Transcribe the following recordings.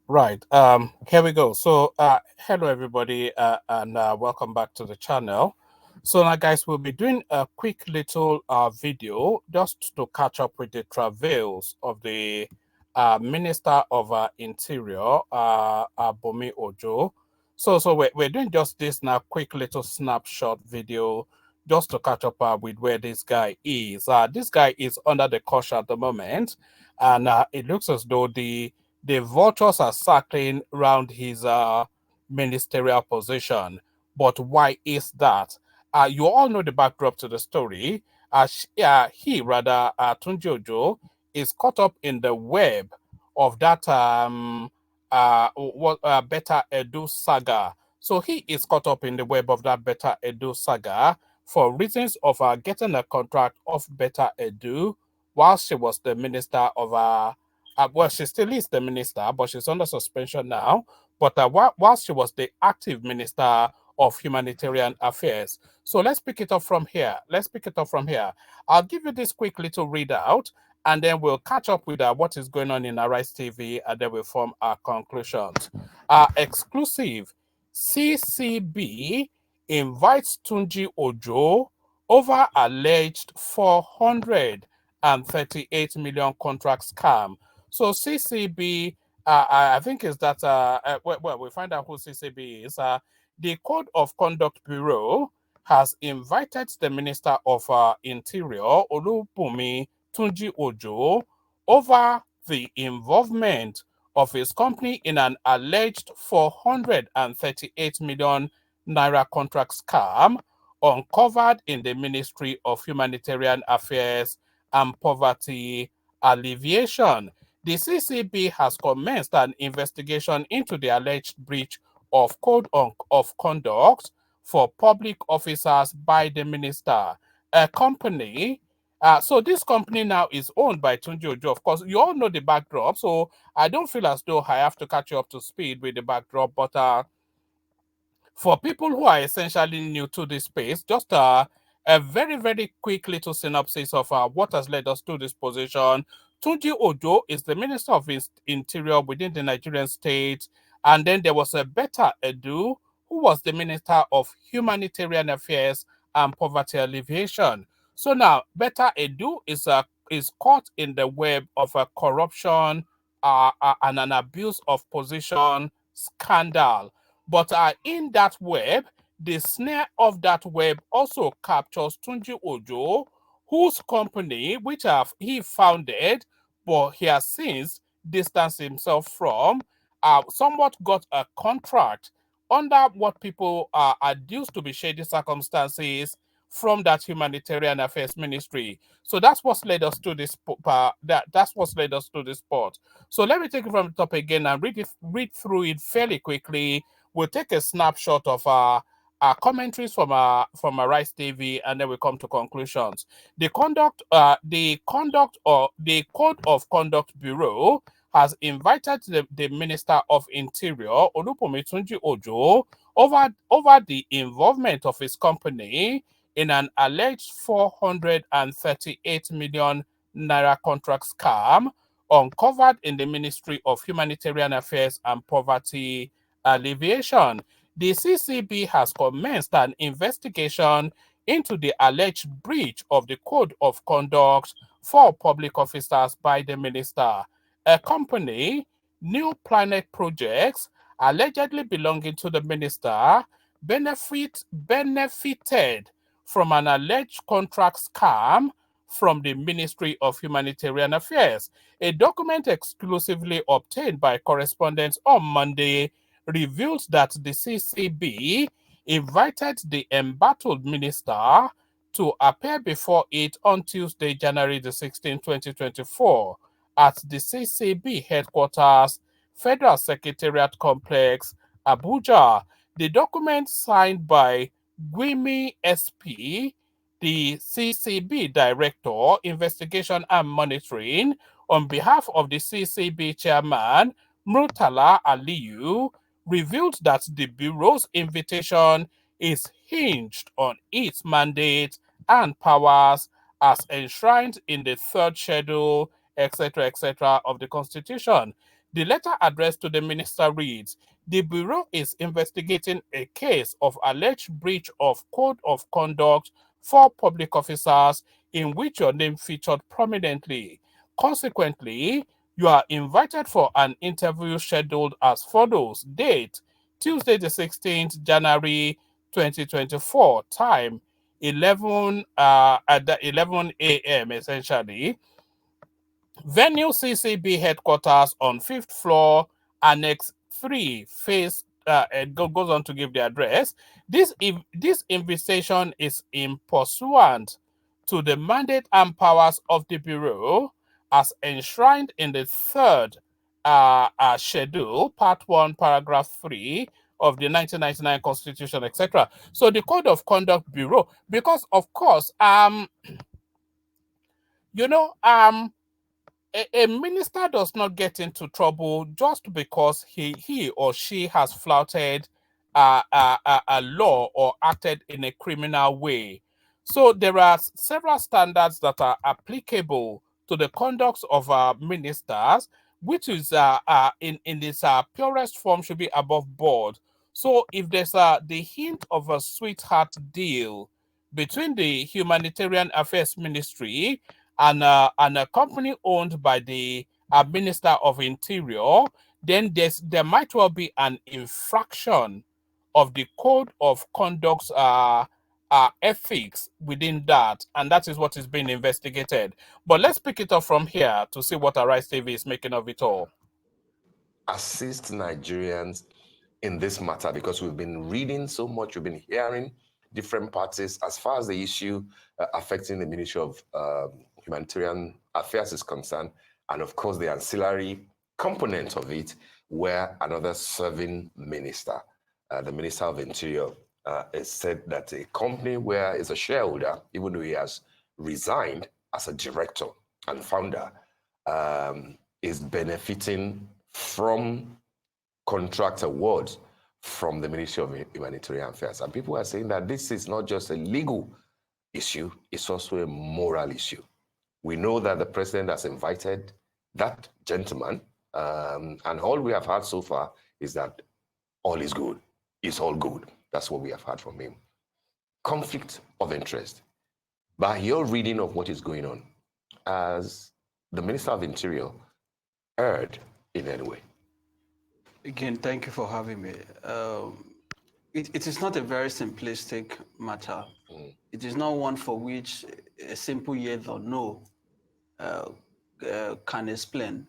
Right. Here we go. So, hello everybody, and welcome back to the channel. So now, guys, we'll be doing a quick little video just to catch up with the travails of the Minister of Interior, Bomi Ojo. So we're doing just this now, quick little snapshot video just to catch up with where this guy is. This guy is under the cosh at the moment, and it looks as though the vultures are circling around his ministerial position. But why is that? You all know the backdrop to the story. Tunji Ojo, is caught up in the web of that Beta Edu saga. So he is caught up in the web of that Beta Edu saga for reasons of getting a contract of Beta Edu while she was the minister of well, she still is the minister, but she's under suspension now. But while she was the active minister of humanitarian affairs. So let's pick it up from here. I'll give you this quick little readout, and then we'll catch up with what is going on in Arise TV, and then we'll form our conclusions. Exclusive: CCB invites Tunji Ojo over alleged 438 million contract scam. So CCB, I think is that, well, we find out who CCB is. The Code of Conduct Bureau has invited the Minister of Interior, Olubunmi Tunji Ojo, over the involvement of his company in an alleged 438 million naira contract scam uncovered in the Ministry of Humanitarian Affairs and Poverty Alleviation. The CCB has commenced an investigation into the alleged breach of Code of Conduct for public officers by the minister. A company, so this company now is owned by Tunji Ojo. Of course, you all know the backdrop, so I don't feel as though I have to catch you up to speed with the backdrop, but for people who are essentially new to this space, just a very, very quick little synopsis of what has led us to this position. Tunji Ojo is the Minister of Interior within the Nigerian state, and then there was a Beta Edu, who was the Minister of Humanitarian Affairs and Poverty Alleviation. So now, Beta Edu is caught in the web of a corruption and an abuse of position scandal. But in that web, the snare of that web also captures Tunji Ojo, whose company, which he founded, but he has since distanced himself from, somewhat got a contract under what people adduced to be shady circumstances from that humanitarian affairs ministry. So that's what's led us to this. That's what's led us to this spot. So let me take it from the top again and read through it fairly quickly. We'll take a snapshot of our commentaries from Arise TV, and then we come to conclusions. The Code of Conduct Bureau has invited the Minister of Interior, Olubunmi Tunji Ojo, over the involvement of his company in an alleged 438 million naira contract scam uncovered in the Ministry of Humanitarian Affairs and Poverty Alleviation. The CCB has commenced an investigation into the alleged breach of the Code of Conduct for public officers by the minister. A company, New Planet Projects, allegedly belonging to the minister, benefited from an alleged contract scam from the Ministry of Humanitarian Affairs. A document exclusively obtained by correspondents on Monday revealed that the CCB invited the embattled minister to appear before it on Tuesday, January the 16th, 2024, at the CCB headquarters, Federal Secretariat Complex, Abuja. The document signed by Gwimi SP, the CCB Director, Investigation and Monitoring, on behalf of the CCB Chairman, Murtala Aliyu, revealed that the Bureau's invitation is hinged on its mandate and powers as enshrined in the third schedule, etc., etc., of the Constitution. The letter addressed to the minister reads, "The Bureau is investigating a case of alleged breach of code of conduct for public officers in which your name featured prominently. Consequently, you are invited for an interview scheduled as follows. Date, Tuesday the 16th January 2024. Time, 11 at the 11 a.m. essentially. Venue CCB headquarters on 5th floor, Annex 3, phase, it goes on to give the address. This invitation is in pursuant to the mandate and powers of the Bureau as enshrined in the third schedule, part 1, paragraph 3 of the 1999 Constitution, etc. So the Code of Conduct Bureau, because of course, you know, a minister does not get into trouble just because he or she has flouted a law or acted in a criminal way. So there are several standards that are applicable to the conduct of ministers, which is in its purest form should be above board. So if there's the hint of a sweetheart deal between the Humanitarian Affairs Ministry and a company owned by the Minister of Interior, then there might well be an infraction of the code of conduct ethics within that, and that is what is being investigated. But let's pick it up from here to see what Arise TV is making of it all. Assist Nigerians in this matter, because we've been reading so much, we've been hearing different parties as far as the issue affecting the Ministry of Humanitarian Affairs is concerned, and of course the ancillary component of it, where another serving minister, the Minister of Interior, has said that a company where is a shareholder, even though he has resigned as a director and founder, is benefiting from contract awards from the Ministry of Humanitarian Affairs. And people are saying that this is not just a legal issue, it's also a moral issue. We know that the president has invited that gentleman, and all we have heard so far is that all is good. It's all good. That's what we have heard from him. Conflict of interest. By your reading of what is going on, as the Minister of Interior heard in any way? Again, thank you for having me. It is not a very simplistic matter. It is not one for which a simple yes or no can explain.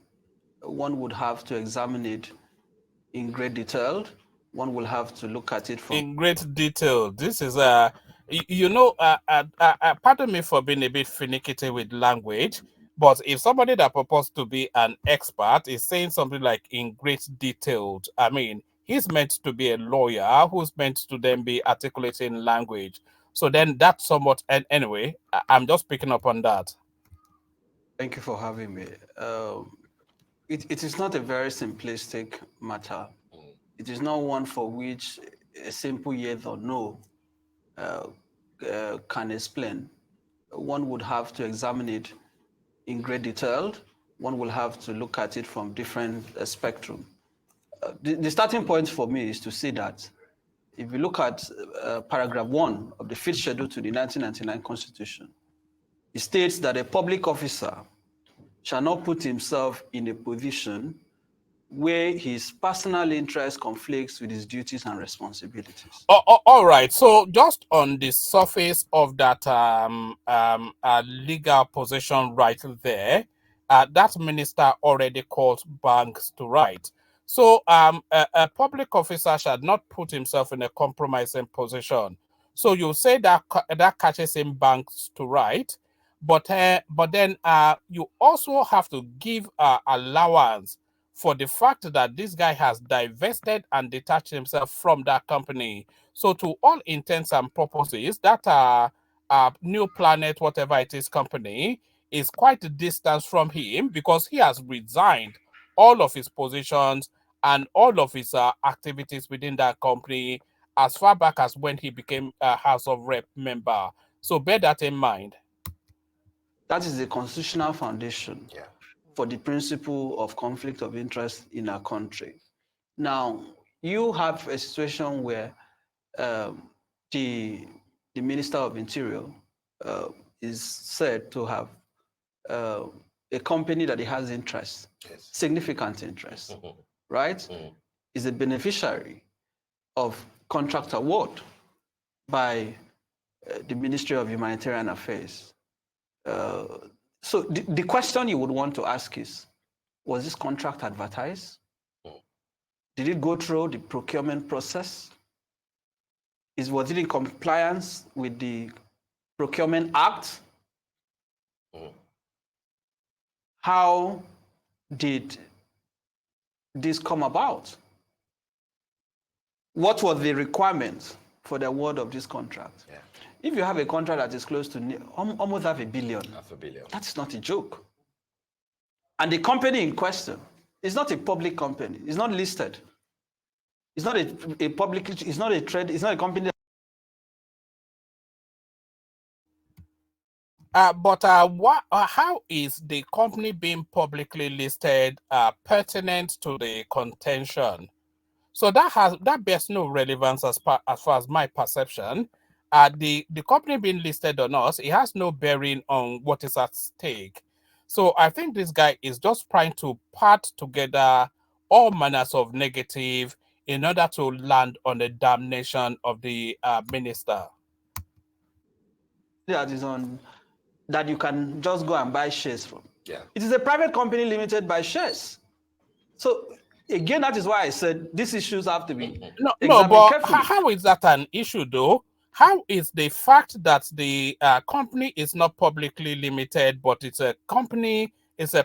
One would have to examine it in great detail. One will have to look at it from... In great detail. This is, pardon me for being a bit finicky with language, but if somebody that purports to be an expert is saying something like in great detail, I mean, he's meant to be a lawyer who's meant to then be articulating language. So then that's somewhat, and anyway, I'm just picking up on that. Thank you for having me. It is not a very simplistic matter. It is not one for which a simple yes or no can explain. One would have to examine it in great detail. One will have to look at it from different spectrum. The starting point for me is to see that if you look at paragraph 1 of the 5th schedule to the 1999 Constitution, it states that a public officer shall not put himself in a position where his personal interest conflicts with his duties and responsibilities. All right. So just on the surface of that legal position right there, that minister already called banks to write. So a public officer shall not put himself in a compromising position. So you say that that catches him banks to write, but then you also have to give allowance for the fact that this guy has divested and detached himself from that company. So to all intents and purposes, that New Planet, whatever it is, company is quite a distance from him because he has resigned all of his positions and all of his activities within that company as far back as when he became a House of Rep member. So bear that in mind. That is the constitutional foundation for the principle of conflict of interest in our country. Now, you have a situation where the Minister of Interior is said to have a company that he has interest, Yes. significant interest, right? Is a beneficiary of contract award by the Ministry of Humanitarian Affairs. So the question you would want to ask is, was this contract advertised? Did it go through the procurement process? Was it in compliance with the Procurement Act? How did this come about? What was the requirement for the award of this contract? Yeah. If you have a contract that is close to almost $500 million, that's not a joke. And the company in question is not a public company. It's not listed. It's not a public. It's not a trade. It's not a company. But how is the company being publicly listed pertinent to the contention? So that bears no relevance as far as my perception. The company being listed or not, it has no bearing on what is at stake. So I think this guy is just trying to part together all manners of negative in order to land on the damnation of the minister. That is on that you can just go and buy shares from. Yeah. It is a private company limited by shares. So again, that is why I said these issues have to be no, but carefully. How is that an issue though? How is the fact that the company is not publicly limited, but it's a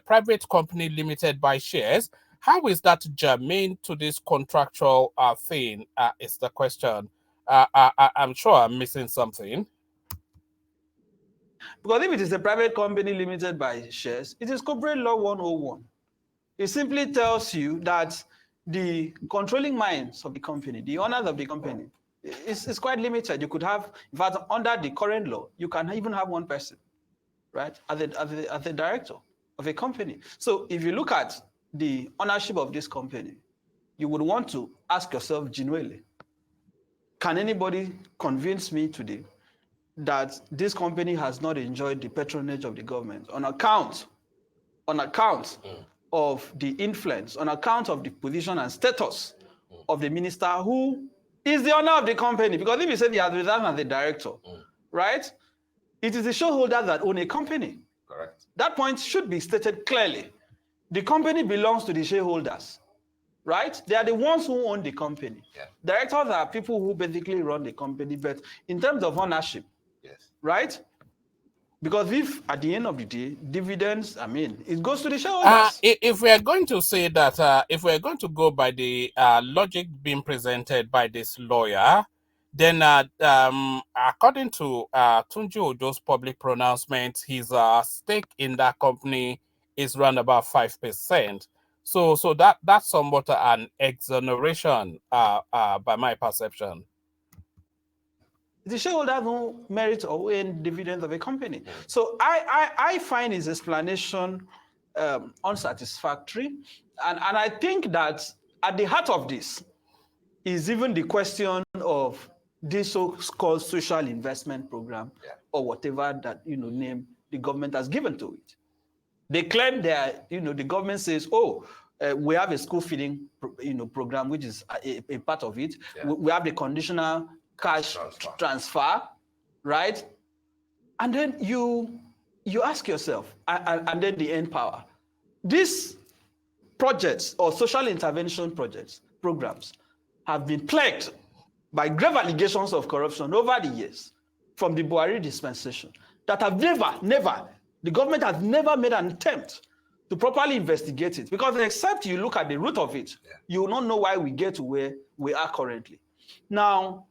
private company limited by shares? How is that germane to this contractual thing? Is the question. I'm sure I'm missing something. Because if it is a private company limited by shares, it is Corporate Law 101. It simply tells you that the controlling minds of the company, the owners of the company, is quite limited. You could have, in fact, under the current law, you can even have one person, right, as a director of a company. So if you look at the ownership of this company, you would want to ask yourself genuinely, can anybody convince me today that this company has not enjoyed the patronage of the government on account of the influence, on account of the position and status of the minister who is the owner of the company? Because if you say he has resigned as the director, right, it is the shareholders that own a company. Correct. That point should be stated clearly. The company belongs to the shareholders, right? They are the ones who own the company. Yeah. Directors are people who basically run the company, but in terms of ownership, Yes. right? Because if at the end of the day, dividends, it goes to the shareholders. If we are going to say that, if we're going to go by the logic being presented by this lawyer, then according to Tunji Ojo's public pronouncement, his stake in that company is around about 5%. So that's somewhat an exoneration by my perception. The shareholders don't merit or earn dividends of a company. So I find his explanation unsatisfactory. And I think that at the heart of this is even the question of this so-called social investment program, or whatever that name the government has given to it. They claim that the government says, we have a school feeding program, which is a part of it. Yeah. We have the conditional cash transfer, right? And then you ask yourself, and then the end power. These projects or social intervention programs have been plagued by grave allegations of corruption over the years from the Buhari dispensation that have never, the government has never made an attempt to properly investigate it, because except you look at the root of it, you will not know why we get to where we are currently. Now,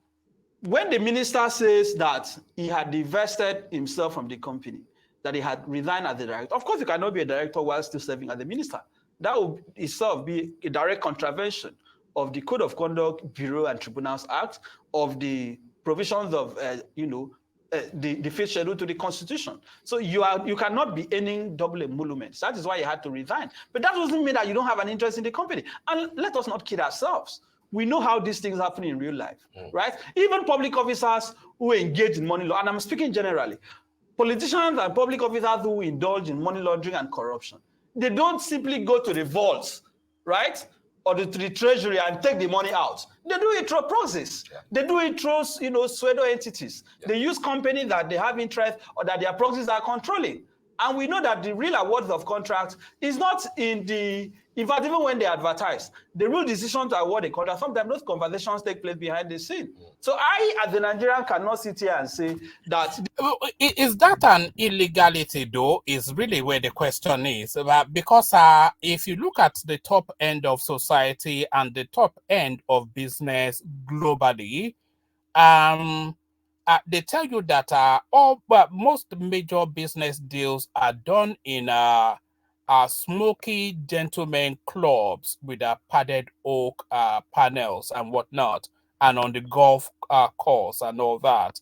when the minister says that he had divested himself from the company, that he had resigned as the director, of course you cannot be a director while still serving as the minister. That would itself be a direct contravention of the Code of Conduct, Bureau and Tribunals Act, of the provisions of the fifth schedule to the Constitution. So you cannot be earning double emoluments. That is why you had to resign. But that doesn't mean that you don't have an interest in the company. And let us not kid ourselves. We know how these things happen in real life, right? Even public officers who engage in money laundering, and I'm speaking generally, politicians and public officers who indulge in money laundering and corruption, they don't simply go to the vaults, right? Or to the treasury and take the money out. They do it through proxies. Yeah. They do it through, pseudo entities. Yeah. They use companies that they have interest or that their proxies are controlling. And we know that the real awards of contracts is not in fact, even when they advertise, the real decision to award a contract, sometimes those conversations take place behind the scene. So I, as a Nigerian, cannot sit here and say that. Is that an illegality, though, is really where the question is. Because if you look at the top end of society and the top end of business globally, they tell you that most major business deals are done in smoky gentlemen clubs with padded oak panels and whatnot, and on the golf course and all that.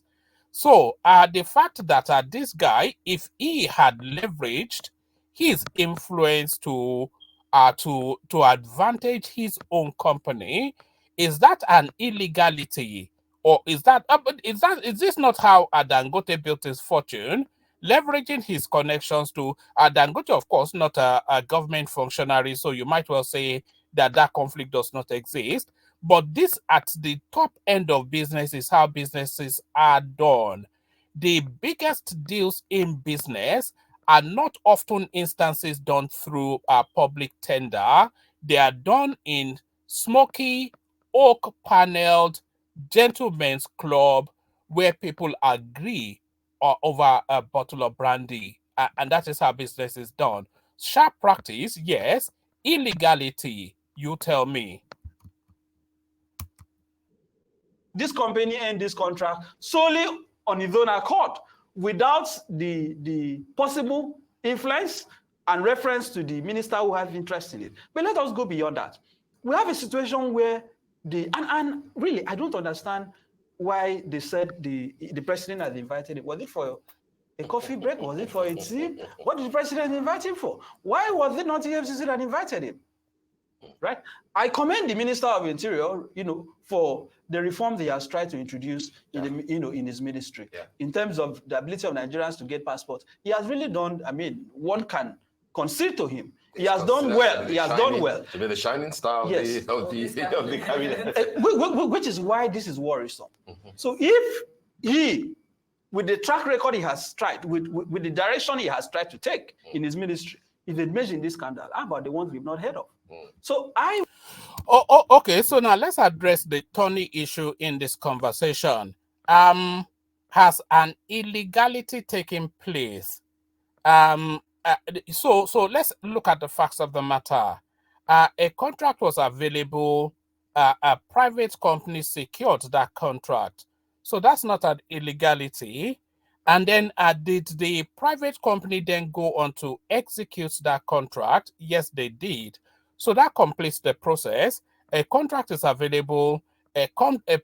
So the fact that this guy, if he had leveraged his influence to advantage his own company, is that an illegality? Or is this not how Dangote built his fortune? Leveraging his connections to Dangote, of course, not a government functionary, so you might well say that conflict does not exist. But this at the top end of business is how businesses are done. The biggest deals in business are not often instances done through public tender. They are done in smoky, oak-paneled gentlemen's club where people agree over a bottle of brandy, and that is how business is done. Sharp practice, yes. Illegality, you tell me. This company earned this contract solely on its own accord, without the possible influence and reference to the minister who has interest in it. But let us go beyond that. We have a situation where and really, I don't understand why they said the president has invited him. Was it for a coffee break? Was it for a tea? What did the president invite him for? Why was it not the EFCC that invited him? Right? I commend the Minister of Interior, for the reforms he has tried to introduce in his ministry. Yeah. In terms of the ability of Nigerians to get passports, he has really done. I mean, one can concede to him. He has done well. He has done well. To be the shining star of the cabinet. Which is why this is worrisome. So if he, with the track record he has tried, with the direction he has tried to take in his ministry, if they mention this scandal, how about the ones we've not heard of? So okay. So now let's address the thorny issue in this conversation. Has an illegality taken place? So let's look at the facts of the matter. A contract was available. A private company secured that contract. So that's not an illegality. And then did the private company then go on to execute that contract? Yes, they did. So that completes the process. A contract is available. A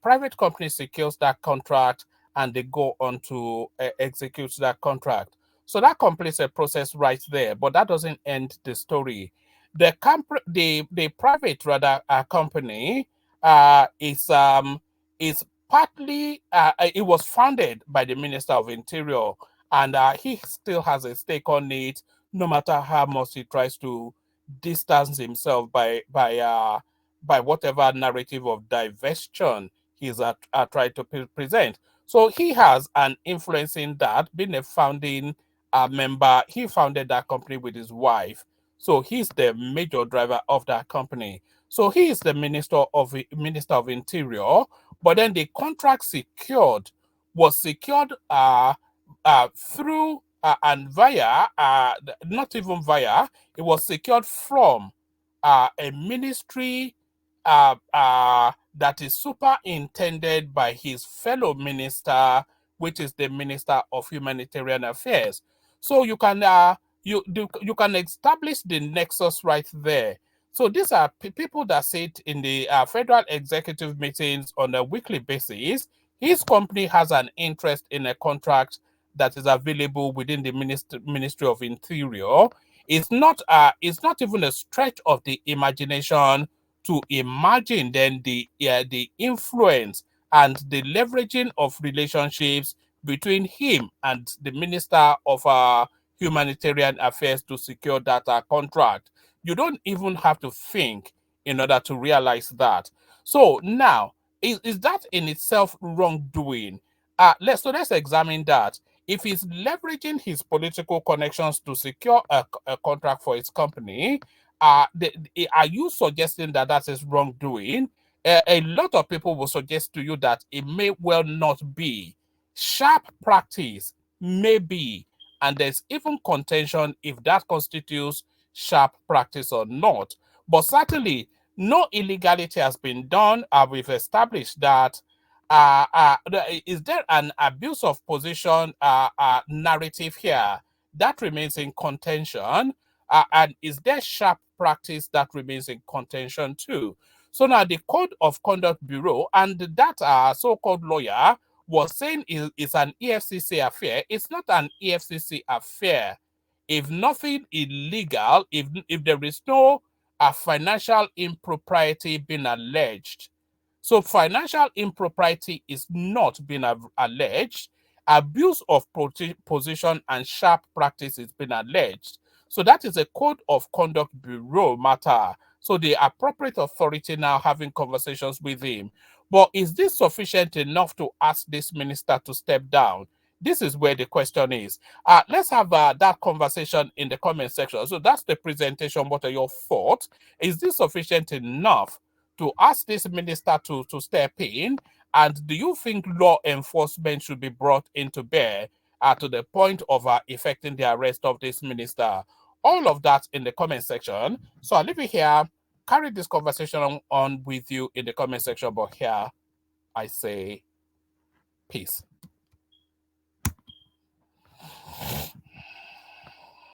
private company secures that contract, and they go on to execute that contract. So that completes a process right there, but that doesn't end the story. The private company is partly it was founded by the Minister of Interior, and he still has a stake on it, no matter how much he tries to distance himself by whatever narrative of divestiture he's tried to present. So he has an influence in that, being a founding member. He founded that company with his wife. So he's the major driver of that company. So he is the Minister of Interior, but then the contract was secured through and via, not even via, it was secured from a ministry that is superintended by his fellow minister, which is the Minister of Humanitarian Affairs. So you can you can establish the nexus right there. So these are people that sit in the federal executive meetings on a weekly basis, his company has an interest in a contract that is available within the Ministry of Interior, it's not even a stretch of the imagination to imagine then the influence and the leveraging of relationships between him and the Minister of Humanitarian Affairs to secure that contract. You don't even have to think in order to realize that. So now, is that in itself wrongdoing? Let's examine that. If he's leveraging his political connections to secure a contract for his company, are you suggesting that that is wrongdoing? A lot of people will suggest to you that it may well not be. Sharp practice may be, and there's even contention if that constitutes sharp practice or not. But certainly, no illegality has been done. We've established that. Is there an abuse of position narrative here? That remains in contention. And is there sharp practice that remains in contention too? So now the Code of Conduct Bureau and that so-called lawyer was saying it's an EFCC affair. It's not an EFCC affair. If nothing illegal, if there is no financial impropriety being alleged, so financial impropriety is not being alleged. Abuse of position and sharp practice is being alleged. So that is a Code of Conduct Bureau matter. So the appropriate authority now having conversations with him. But is this sufficient enough to ask this minister to step down? This is where the question is. Let's have that conversation in the comment section. So that's the presentation. What are your thoughts? Is this sufficient enough to ask this minister to step in? And do you think law enforcement should be brought into bear to the point of effecting the arrest of this minister? All of that in the comment section. So I'll leave it here. Carry this conversation on with you in the comment section. But here I say peace.